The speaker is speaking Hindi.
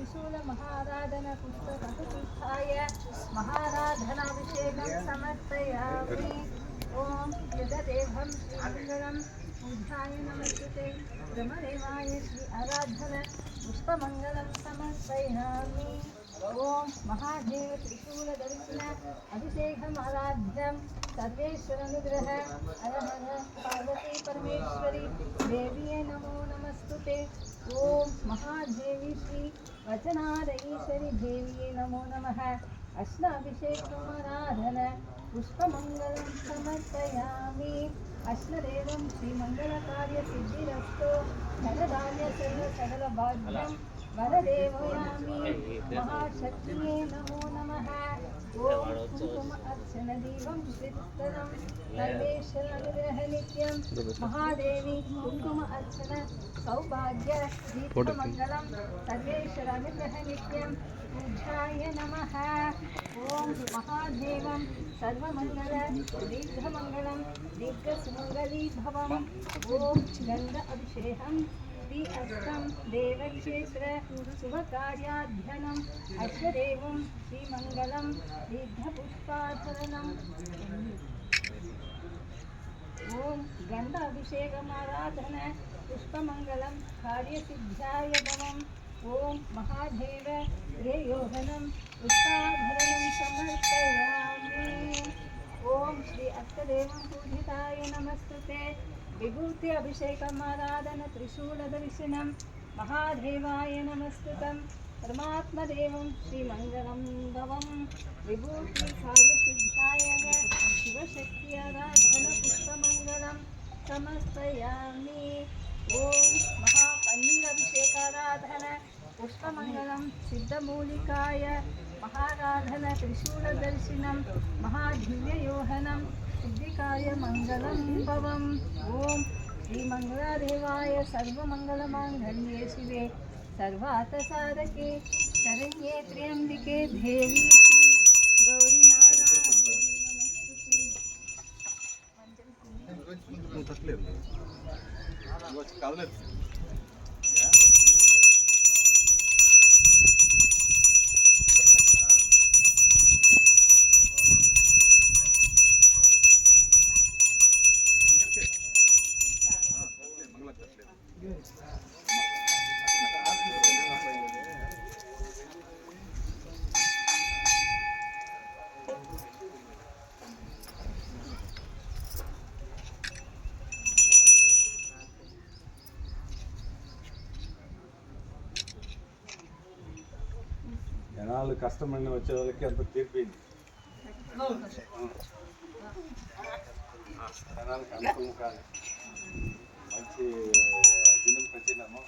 त्रिशूल महाराधन पुष्पकटुतीर्थाय महाराधनाभिषेकं समर्पयामि। ओम यदेवं श्रीमंगलम पूज्याय नमस्ते ब्रह्मदेवाय श्री आराधन पुष्पमंगलम समर्पयामि। ओम महादेव त्रिशूल दर्शन अभिषेकम आराध्यम सर्वेश्वर अनुग्रह हर हर पार्वती परमेश्वरी देवी नमो नमस्तुते। ओम महादेवी श्री वचनादईश्वरी देवी नमो नमः। अष्टाभिषेकमाराधन पुष्पमंगलम समर्पयामि। अष्टदेवं श्रीमंगलकार्यसिद्धिरस्तु धनधान्य सर्व सकल भाग्यं वरदेवयामि। महाशक्तिये नमो नमः। ओम कुंकुम अर्चन दीपं श्रीस्तरं सर्वेश्वर अनुग्रह नित्यं महादेवी कुंकुम अर्चन सौभाग्य दीपमंगलम सर्वेश्वर अनुग्रह नित्यं पूज्याय नमः। ओम महादेवं सर्वमंगल दीर्घमंगलं दीर्घसुमंगली भवम्। ओम गंध अभिषेकं श्री अष्टम देवक्षेत्र शुभकार्याध्ययनम् अष्टदेवं श्रीमंगलं दीर्घपुष्पाधरणम्। ओम गंध अभिषेकमाराधन पुष्पमंगलं कार्यसिद्ध्याय भवम्। ओम महादेव त्रयोहनं पुष्पाधरणं समर्पयामि। ओम श्री अष्टदेवं पूजिताय नमस्तुते। विभूति अभिषेकमाराधन त्रिशूल दर्शनं महादेवाय नमस्तुतं परमात्मदेवं श्रीमंगलं भवम्। विभूति कार्यसिद्धाय शिवशक्ति आराधन पुष्पमंगलं समर्पयामि। ओम महापन्नीर अभिषेकाराधन पुष्पमंगलं सिद्धमूलिकाय महाराधन त्रिशूल दर्शनं महादिव्ययोहनं सिद्धिकाय मंगलं भवम्। ओम श्री मंगलादेवाय सर्वमंगलमांगल्ये शिवे सर्वार्थसाधके शरण्ये त्र्यंबिके देवी श्री गौरी नारायणी नमस्तुते। జనాలు కష్టమని వచ్చే వాళ్ళకి అంత తీర్పింది జనాలకు అనుకూలం కాదు. మంచి దినం పెట్టినాము.